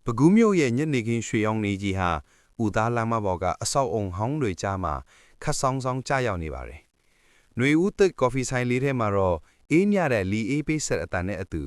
ပကူးမျိုးရဲ့ညနေခင်းရွှေရောင်နေကြီးဟာဦးသားလမ်းမပေါ်ကအဆောက်အုံဟောင်းတွေကြားမှာခတ်ဆောင်ဆောင်ကြားရောက်နေပါတယ်။ຫນွေဦးตึกကော်ဖီဆိုင်လေးထဲမှာတော့အေးညတဲ့လီအေးပေးဆက်အတန်နဲ့အတူ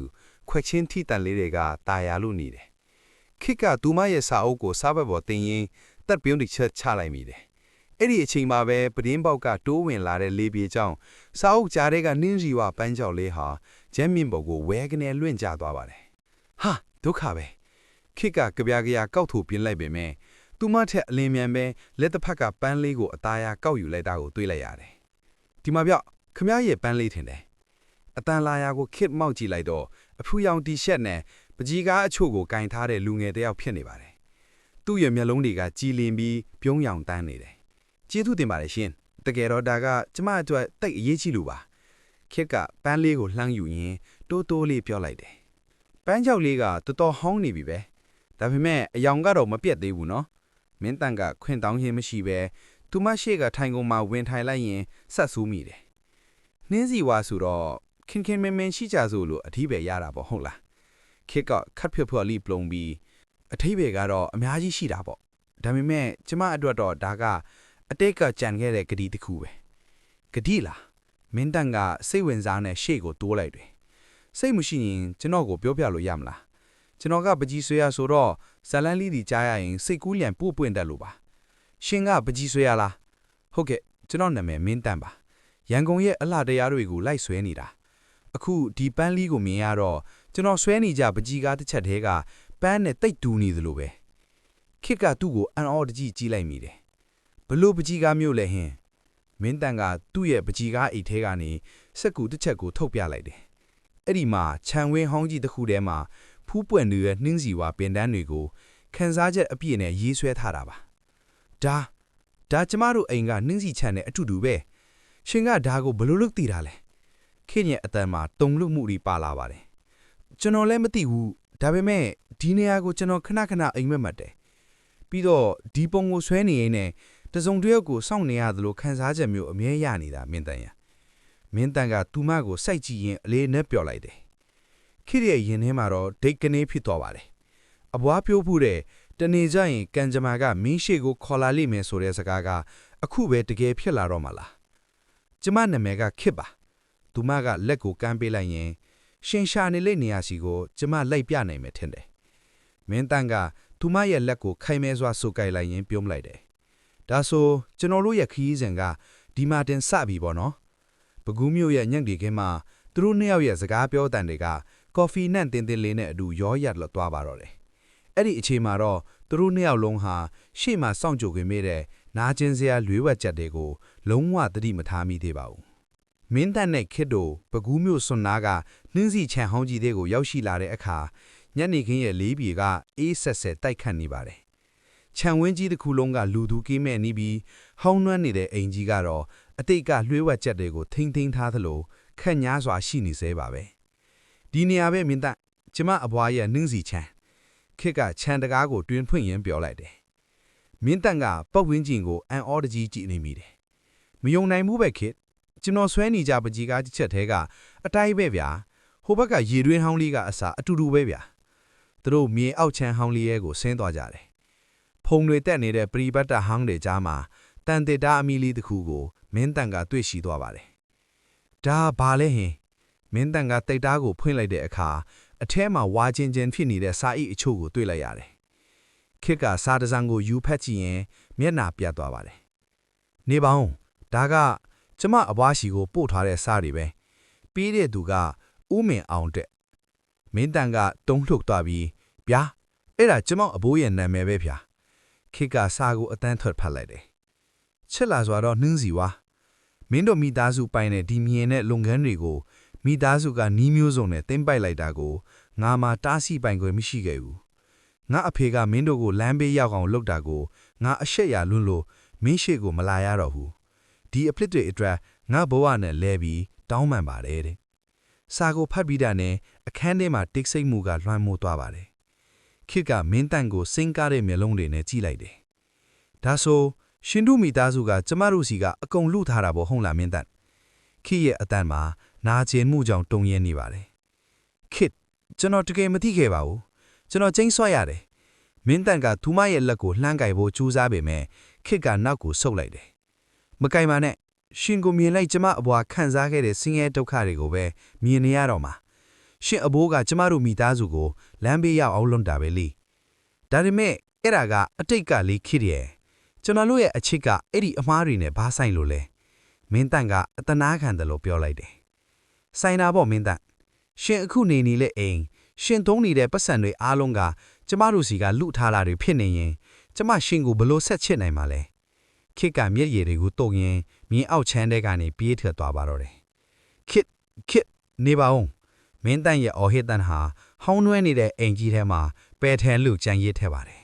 ခွက်ချင်းထိတန်လေးတွေကတာယာလို့နေတယ်။ခိကသူမရဲ့စာအုပ်ကိုစားဘက်ပေါ်တင်ရင်းတက်ပြုံးတစ်ချက်ချလိုက်မိတယ်။အဲ့ဒီအချိန်မှာပဲပဒင်းပေါက်ကတိုးဝင်လာတဲ့လေပြေကြောင့်စာအုပ်ကြားထဲကနင်းစီဝပန်းကြောက်လေးဟာဂျမ်းမြင့်ပေါ်ကိုဝဲကနေလွင့်ကျသွားပါတယ်။ဟာဒုက္ခပဲ။ခိကကြပြာကောက်ထူပြင်းလိုက်ပေမဲ့သူမထက်အလင်းမြန်ပဲလက်တစ်ဖက်ကပန်းလေးကိုအသားရကောက်ယူလိုက်တာကိုတွေးလိုက်ရတယ်။ဒီမှာပြောက်ခမရဲ့ပန်းလေးထင်တယ်။အတန်လာယာကိုခစ်မောက်ကြည့်လိုက်တော့အဖူရောင်တီရှပ်နဲ့ပကြီးကားအချို့ကိုကင်ထားတဲ့လူငယ်တစ်ယောက်ဖြစ်နေပါတယ်။သူ့ရဲ့မျက်လုံးတွေကကြည်လင်ပြီးပြုံးရောင်တန်းနေတယ်။ကျေးဇူးတင်ပါတယ်ရှင်။တကယ်တော့ဒါကကျမအတွက်တိတ်အရေးကြီးလို့ပါ။ခစ်ကပန်းလေးကိုလှမ်းယူရင်းတိုးတိုးလေးပြောလိုက်တယ်။ပန်းကြောက်လေးကတော်တော်ဟောင်းနေပြီပဲ။ဒါပေမဲ့အယောင်ကတော့မပြတ်သေးဘူးနော်။မင်းတန်ကခွင့်တောင်းခြင်းမရှိပဲသူမရှိကထိုင်ကုန်မှာဝင်ထိုင်လိုက်ရင်ဆက်ဆူးမိတယ်။နှင်းစီဝါဆိုတော့ခင်မင်းရှိကြစို့လို့အထီးပဲရတာပေါ့ဟုတ်လား။ခစ်ကခတ်ဖြွတ်လိပလုံပြီးအထီးပဲကတော့အများကြီးရှိတာပေါ့။ဒါပေမဲ့ကျမအတွက်တော့ဒါကအတိတ်ကကြံခဲ့တဲ့ဂတိတစ်ခုပဲ။ဂတိလားမင်းတန်ကစိတ်ဝင်စားနဲ့ရှေ့ကိုတိုးလိုက်တယ်။စိတ်မရှိရင်ကျွန်တော်ကိုပြောပြလို့ရမလား။ကျွန်တော်ကပကြီးဆွေရဆိုတော့ဇလန်းလေးဒီကြားရရင်စိတ်ကူးလျံပို့ပွင့်တတ်လို့ပါရှင်ကပကြီးဆွေရလားဟုတ်ကဲ့ကျွန်တော်နာမည်မင်းတန်ပါရန်ကုန်ရဲ့အလှတရားတွေကိုလိုက်ဆွဲနေတာအခုဒီပန်းလီကိုမြင်ရတော့ကျွန်တော်ဆွဲနေကြပကြီးကားတစ်ချက်တည်းကပန်းနဲ့တိတ်တူးနေသလိုပဲခစ်ကသူ့ကိုအန်အော်တကြီးကြီးလိုက်မိတယ်ဘလို့ပကြီးကားမျိုးလဲဟင်းမင်းတန်ကသူ့ရဲ့ပကြီးကားအိတ်ထဲကနေစက်ကူတစ်ချက်ကိုထုတ်ပြလိုက်တယ်အဲ့ဒီမှာခြံဝင်းဟောင်းကြီးတစ်ခုထဲမှာဖူးပွင့်နေတဲ့နှင်းစီဝါပင်တန်းတွေကိုခန်းစားချက်အပြည့်နဲ့ရေးဆွဲထားတာပါဒါကျမတို့အိမ်ကနှင်းစီချမ်းနဲ့အတူတူပဲရှင်ကဒါကိုဘလို့လုပ်သိတာလဲခင်ရဲ့အတန်မှာတုံလို့မှုတွေပါလာပါတယ်ကျွန်တော်လည်းမသိဘူးဒါပေမဲ့ဒီနေရာကိုကျွန်တော်ခဏအိမ်မက်မှတ်တယ်ပြီးတော့ဒီပုံကိုဆွဲနေရင်းနဲ့တစုံတစ်ယောက်ကိုစောင့်နေရသလိုခန်းစားချက်မျိုးအမြဲရနေတာမင်းတန်ရမင်းတန်ကသူမကိုစိုက်ကြည့်ရင်အလေးနဲ့ပျော်လိုက်တယ်ခိရဲ့ရင်ထဲမှာတော့ဒိတ်ကနေဖြစ်သွားပါတယ်အဘွားပြိုးမှုတဲ့တနေကြရင်ကန်ဂျမာကမင်းရှိကိုခေါ်လာလိမ့်မယ်ဆိုတဲ့စကားကအခုပဲတကယ်ဖြစ်လာတော့မှလားကျမနာမည်ကခစ်ပါသူမကလက်ကိုကမ်းပေးလိုက်ရင်ရှင်ရှာနေလိမ့်နေရစီကိုကျမလိုက်ပြနိုင်မယ်ထင်တယ်မင်းတန်ကသူမရဲ့လက်ကိုခိုင်မဲစွာဆုပ်ကိုက်လိုက်ရင်ပြုံးလိုက်တယ်ဒါဆိုကျွန်တော်တို့ရဲ့ခီးစဉ်ကဒီမာတင်စပြီပေါ့နော်ပကူးမျိုးရဲ့ညံ့ဒီခင်းမှာသူတို့နှစ်ယောက်ရဲ့စကားပြောတန်တွေကကော်ဖီနဲ့တင်းတင်းလေးနဲ့အတူရောရလွတ်သွားပါတော့တယ်အဲ့ဒီအချိန်မှာတော့သူတို့နှစ်ယောက်လုံးဟာရှေ့မှာစောင့်ကြိုခွင့်မိတဲ့နာကျင်စရာလွေးဝက်ချက်တွေကိုလုံးဝသတိမထားမိသေးပါဘူးမင်းတန်နဲ့ခစ်တို့ပကူးမျိုးစွန်နာကနှင်းစီချန်ဟောင်းကြီးတွေကိုရောက်ရှိလာတဲ့အခါညနေခင်းရဲ့လေးပြေကအေးဆက်ဆက်တိုက်ခတ်နေပါတယ်ခြံဝင်းကြီးတစ်ခုလုံးကလူသူကင်းမဲ့နေပြီးဟောင်းနှွမ်းနေတဲ့အိမ်ကြီးကတော့အတိတ်ကလွှဲဝက်ချက်တွေကိုထိမ့်ထားသလိုခက်ညားစွာရှိနေသေးပါပဲဒီနေရာပဲမင်းတန်ကျမအဘွားရဲ့နှင်းစီချန်ခစ်ကခြံတကားကိုတွင်ဖွင့်ရင်းပြောလိုက်တယ်မင်းတန်ကပတ်ဝန်းကျင်ကိုအန်အော်တကြီးကြည့်နေမိတယ်မယုံနိုင်ဘူးပဲခစ်ကျွန်တော်ဆွဲနေကြပကြီးကားတစ်ချက်တည်းကအတိုင်းပဲဗျာဟိုဘက်ကရေတွင်းဟောင်းလေးကအစာအတူတူပဲဗျာသူတို့မြေအောက်ချမ်းဟောင်းလေးရဲ့ကိုဆင်းသွားကြတယ်ဖုံတွေတက်နေတဲ့ပရိပတ်တာဟောင်းတွေကြားမှာတန်တေတာအမီလီတစ်ခုကိုမင်းတန်ကတွေ့ရှိသွားပါတယ်ဒါဘာလဲဟင်မင်းတန်ကတိတ်သားကိုဖွင့်လိုက်တဲ့အခါအထဲမှာဝါချင်းဖြစ်နေတဲ့စာအိတ်အချို့ကိုတွေ့လိုက်ရတယ်ခစ်ကစာတစံကိုယူဖက်ကြည့်ရင်မျက်နှာပြတ်သွားပါတယ်နေပါဦးဒါကကျမအဘွားရှိကိုပို့ထားတဲ့စာတွေပဲပြီးတဲ့သူကဦးမင်အောင်တဲ့မင်းတန်ကတုံးလှုပ်သွားပြီးဗျာအဲ့ဒါကျမအဘိုးရဲ့နာမည်ပဲဗျာခစ်ကစာကိုအတန်းထွက်ဖတ်လိုက်တယ်ချစ်လာစွာတော့နှင်းစီဝါမင်းတို့မိသားစုပိုင်တဲ့ဒီမြင်တဲ့လုပ်ငန်းတွေကိုမိသားစုကနီးမျိုးစုံနဲ့တင်ပိုက်လိုက်တာကိုငါမှတားဆီးပိုင်ခွင့်မရှိခဲ့ဘူးငါအဖေကမင်းတို့ကိုလမ်းဘေးရောက်အောင်လုပ်တာကိုငါအရှက်ရလွန်းလို့မင်းရှိကိုမလာရတော့ဘူးဒီအဖြစ်တွေအတွက်ငါဘဝနဲ့လဲပြီးတောင်းပန်ပါတယ်တဲ့စာကိုဖတ်ပြီးတာနဲ့အခန်းထဲမှာတိတ်ဆိတ်မှုကလွှမ်းမိုးသွားပါတယ်ခစ်ကမင်းတန်ကိုစိမ့်ကားတဲ့မျက်လုံးတွေနဲ့ကြည့်လိုက်တယ်ဒါဆိုရှင်တို့မိသားစုကကျမတို့စီကအကုန်လူထားတာပေါ့ဟုတ်လားမင်းတန်ခစ်ရဲ့အတန်မှာနာကျင်မှုကြောင့်တုံ့ရဲနေပါတယ်ခစ်ကျွန်တော်တကယ်မသိခဲ့ပါဘူးကျွန်တော်ကျင်းဆွဲရတယ် မင်းတန်ကသူမရဲ့လက်ကိုလှမ်းကိုင်ဖို့ကြိုးစားပေမဲ့ခစ်ကနောက်ကိုဆုတ်လိုက်တယ်မကင်ပါနဲ့ရှင်ကိုမြင်လိုက်ကျမအဘွားခန်းစားခဲ့တဲ့ဆင်းရဲဒုက္ခတွေကိုပဲမြင်နေရတော့မှာရှင်အဘိုးကကျမတို့မိသားစုကိုလမ်းဘေးရောက်အောင်လွန်တာပဲလေဒါပေမဲ့အဲ့ဒါကအတိတ်ကလေးခစ်ရဲ့ကျွန်တော်တို့ရဲ့အချစ်ကအဲ့ဒီအမားတွေနဲ့ဘာဆိုင်လို့လဲမင်းတန်ကအတနာခံတယ်လို့ပြောလိုက်တယ်ဆိုင်နာပေါ့မင်းတန်ရှင်အခုနေလေအိမ်ရှင်သုံးနေတဲ့ပတ်စံတွေအားလုံးကကျမတို့စီကလူထားတာတွေဖြစ်နေရင်ကျမရှင်ကိုဘလို့ဆက်ချစ်နိုင်မှာလဲခစ်ကမျက်ရည်တွေကိုတုံရင်မြင်းအောက်ချမ်းတဲ့ကနေပြေးထွက်သွားပါတော့တယ်ခစ်နေပါဦးမင်းတန်ရဲ့အော်ဟစ်တန်ဟာဟောင်းနှွဲနေတဲ့အိမ်ကြီးထဲမှာပယ်ထန်လူကြံရစ်ထဲပါတယ်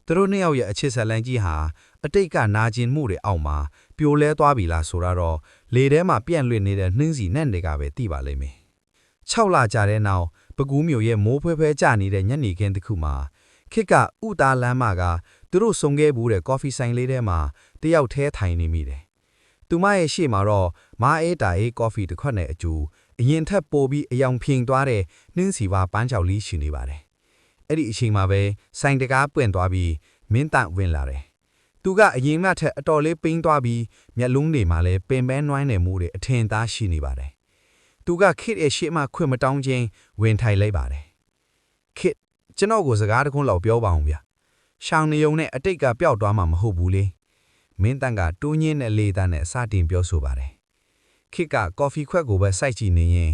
သူတို့နှစ်ယောက်ရဲ့အချစ်ဆက်လန်းကြီးဟာအတိတ်ကနာကျင်မှုတွေအောက်မှာပြိုလဲသွားပြီလားဆိုတော့လေထဲမှာပြန့်လွင့်နေတဲ့နှင်းစီနဲ့တွေကပဲသိပါလိမ့်မယ်6လကြာတဲ့နောက်ပကူးမျိုးရဲ့မိုးဖွဲဖွဲကျနေတဲ့ညနေခင်းတစ်ခုမှာခစ်ကဥသားလမ်းမကသူတို့ဆုံခဲ့ဘူးတဲ့ကော်ဖီဆိုင်လေးထဲမှာတယောက်ထဲထိုင်နေမိတယ်။သူမရဲ့ရှေ့မှာတော့မာအေးတာအေးကော်ဖီတစ်ခွက်နဲ့အကျူအရင်ထက်ပိုပြီးအယောင်ဖြင်သွားတဲ့နှင်းစီပါပန်းချောက်လေးရှိနေပါတယ်။အဲ့ဒီအချိန်မှာပဲဆိုင်တကားပွင့်သွားပြီးမင်းတန့်ဝင်လာတယ်။သူကအရင်ကထက်အတော်လေးပိန်းသွားပြီးမျက်လုံးတွေမှာလည်းပင်ပန်းနွမ်းနေမှုတွေအထင်သားရှိနေပါတယ်။သူကခစ်ရဲ့ရှေ့မှာခွင့်မတောင်းခြင်းဝင်ထိုင်လိုက်ပါတယ်။ခစ်ကျွန်တော်ကိုစကားတခွန်းလောက်ပြောပါအောင်ဗျ။ရှောင်းနေုံနဲ့အတိတ်ကပျောက်သွားမှာမဟုတ်ဘူးလေ။မင်းတန်ကတိုးညင်းတဲ့လေသားနဲ့စတင်ပြောဆိုပါတယ်။ခစ်ကကော်ဖီခွက်ကိုပဲစိုက်ကြည့်နေရင်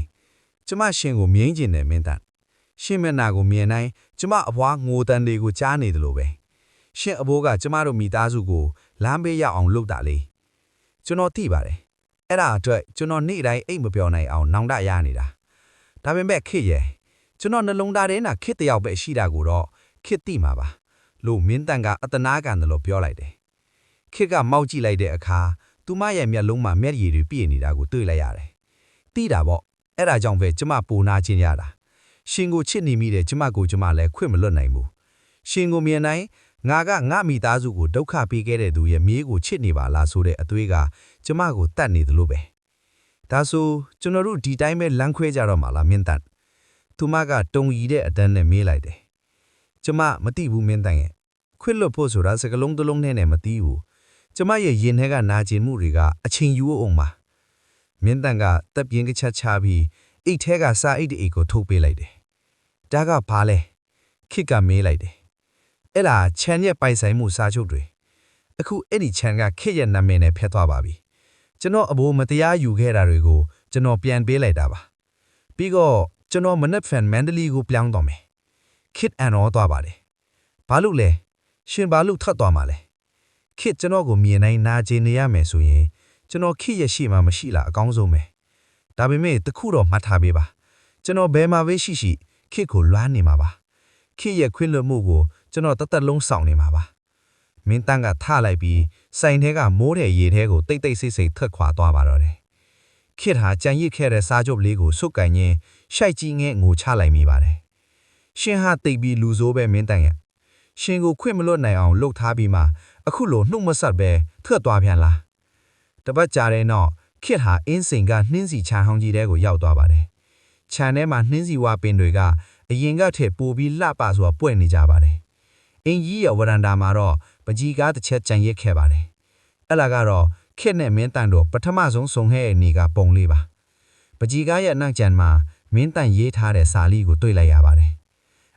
ကျမရှင်ကိုမြင်ကျင်တယ်မင်းတန်။ရှင်မျက်နှာကိုမြင်တိုင်းကျမအဘွားငိုတန်တွေကိုကြားနေတယ်လို့ပဲ။ရှင်အဘိုးကကျမတို့မိသားစုကိုလမ်းဘေးရောက်အောင်လုပ်တာလေ။ကျွန်တော်သိပါတယ်။အဲ့ဒါအတွက်ကျွန်တော်နေ့တိုင်းအိတ်မပြောနိုင်အောင်နောင်တရနေတာ။ဒါပေမဲ့ခစ်ရဲ့ကျွန်တော်နှလုံးသားထဲမှာခစ်တယောက်ပဲရှိတာကိုတော့ခစ်သိမှာပါလို့မင်းတန်ကအတနာခံတယ်လို့ပြောလိုက်တယ်ခစ်ကမောက်ကြည့်လိုက်တဲ့အခါသူမရဲ့မျက်လုံးမှာမျက်ရည်တွေပြည့်နေတာကိုတွေ့လိုက်ရတယ်သိတာပေါ့အဲ့ဒါကြောင့်ပဲကျမပူနာခြင်းရတာရှင်ကိုချစ်နေမိတယ်ကျမကိုကျမလည်းခွင့်မလွတ်နိုင်ဘူးရှင်ကိုမြင်တိုင်းငါကငါမိသားစုကိုဒုက္ခပေးခဲ့တဲ့သူရဲ့မြေးကိုချစ်နေပါလားဆိုတဲ့အသွေးကကျမကိုတတ်နေတယ်လို့ပဲဒါဆိုကျွန်တော်တို့ဒီတိုင်းပဲလမ်းခွဲကြတော့မှာလားမင်းတန်သူမကတုံရီတဲ့အတန်းနဲ့မေးလိုက်တယ်ကျမမသိဘူးမင်းတန်ရဲ့ခွင့်လွတ်ဖို့ဆိုတာစကလုံးတစ်လုံးနဲ့မသိဘူးကျမရဲ့ရင်ထဲကနာကျင်မှုတွေကအချိန်ယူအောင်ပါမင်းတန်ကတပ်ပြင်းကချက်ချပြီးအိတ်ထဲကစာအိတ်အိတ်ကိုထုတ်ပေးလိုက်တယ်ဒါကဘာလဲခစ်ကမေးလိုက်တယ်အဲ့ဒါချန်ရဲ့ပိုင်ဆိုင်မှုစာချုပ်တွေအခုအဲ့ဒီချန်ကခစ်ရဲ့နာမည်နဲ့ဖျက်သွားပါပြီကျွန်တော်အဘိုးမတရားယူခဲ့တာတွေကိုကျွန်တော်ပြန်ပေးလိုက်တာပါပြီးတော့ကျွန်တော်မနက်ဖန်မန္တလေးကိုပြောင်းတော့မယ်ခစ်အန်ရောသွားပါတယ်ဘာလို့လဲရှင်ဘာလို့ထပ်သွားမှာလဲခစ်ကျွန်တော်ကိုမြင်နိုင်နာကျင်နေရမယ်ဆိုရင်ကျွန်တော်ခစ်ရဲ့ရှိမှမရှိလားအကောင်းဆုံးပဲဒါပေမဲ့တခုတော့မှတ်ထားပေးပါကျွန်တော်ဘယ်မှာပဲရှိရှိခစ်ကိုလွမ်းနေမှာပါခစ်ရဲ့ခွင့်လွှတ်မှုကိုကျွန်တော်တသက်လုံးဆောင်နေမှာပါမင်းတန်းကထလိုက်ပြီးစိုင်ထဲကမိုးတဲ့ရေထဲကိုတိတ်တိတ်ဆိတ်ဆိတ်ထွက်ခွာသွားပါတော့တယ်ခစ်ဟာကြံရစ်ခဲ့တဲ့စားကြုပ်လေးကိုစုပ်ကန်ရင်းရှိုက်ကြီးငဲ့ငိုချလိုက်မိပါတယ်ရှင်ဟာတိတ်ပြီးလူဆိုးပဲမင်းတန်ရဲ့ရှင်ကိုခွင့်မလွတ်နိုင်အောင်လှုပ်ထားပြီးမှအခုလိုနှုတ်မဆက်ပဲထွက်သွားပြန်လားတပတ်ကြာတဲ့နောက်ခစ်ဟာအင်းစိန်ကနှင်းစီချန်ဟောင်းကြီးတဲကိုရောက်သွားပါတယ်ခြံထဲမှာနှင်းစီဝါပင်တွေကအရင်ကထက်ပိုပြီးလှပစွာပွင့်နေကြပါတယ်အင်းကြီးရဲ့ဝရန်တာမှာတော့ပကြီးကားတစ်ချက်ကြံရစ်ခဲ့ပါတယ်အဲ့လာကတော့ခစ်နဲ့မင်းတန်တို့ပထမဆုံးဆုံခဲ့တဲ့နေကပုံလေးပါပကြီးကားရဲ့နောက်ကျန်မှာမင်းတန်ရေးထားတဲ့စာလီကိုတွေ့လိုက်ရပါတယ်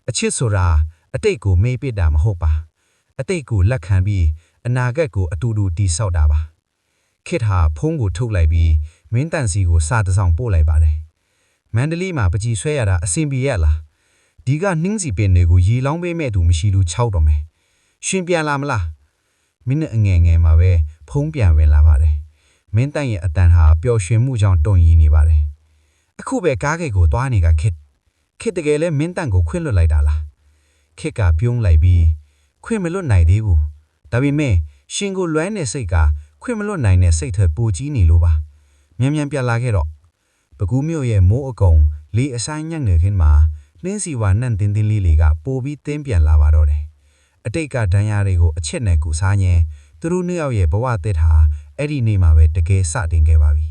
အချစ်ဆိုတာအတိတ်ကိုမေ့ပစ်တာမဟုတ်ပါအတိတ်ကိုလက်ခံပြီးအနာဂတ်ကိုအတူတူတည်ဆောက်တာပါခစ်ဟာဖုံးကိုထုတ်လိုက်ပြီးမင်းတန်စီကိုစာတစောင်ပို့လိုက်ပါတယ်မန္တလေးမှာပကြီးဆွဲရတာအဆင်ပြေရလားဒီကနှင်းစီပင်တွေကိုရေလောင်းပေးမဲ့သူမရှိလူ6တော့မယ်ရှင်ပြန်လာမလားမင်းနဲ့အငယ်ငယ်မှာပဲဖုံးပြန်ဝင်လာပါတယ်မင်းတန်ရဲ့အတန်ဟာပျော်ရွှင်မှုကြောင့်တုန်ရီနေပါတယ်အခုပဲကားကိတ်ကိုသွားနေကခစ်တကယ်လဲမင်းတန်ကိုခွင့်လွတ်လိုက်တာလားခစ်ကပြုံးလိုက်ပြီးခွင့်မလွတ်နိုင်သေးဘူးဒါပေမဲ့ရှင်ကိုလွမ်းတဲ့စိတ်ကခွင့်မလွတ်နိုင်တဲ့စိတ်ထက်ပိုကြီးနေလို့ပါမြန်ပြလာခဲ့တော့ပကူးမြို့ရဲ့မိုးအကုံလေအဆိုင်ညံ့နေခင်မှာနှင်းစီဝါနှံ့တင်းတင်းလေးတွေကပိုပြီးတင်းပြန်လာပါတော့တယ်အတိတ်ကဒဏ်ရာတွေကိုအချစ်နဲ့ကူစားញဲသူတို့နှစ်ယောက်ရဲ့ဘဝသစ်ဟာအဲ့ဒီနေ့မှာပဲတကယ်စတင်ခဲ့ပါပြီ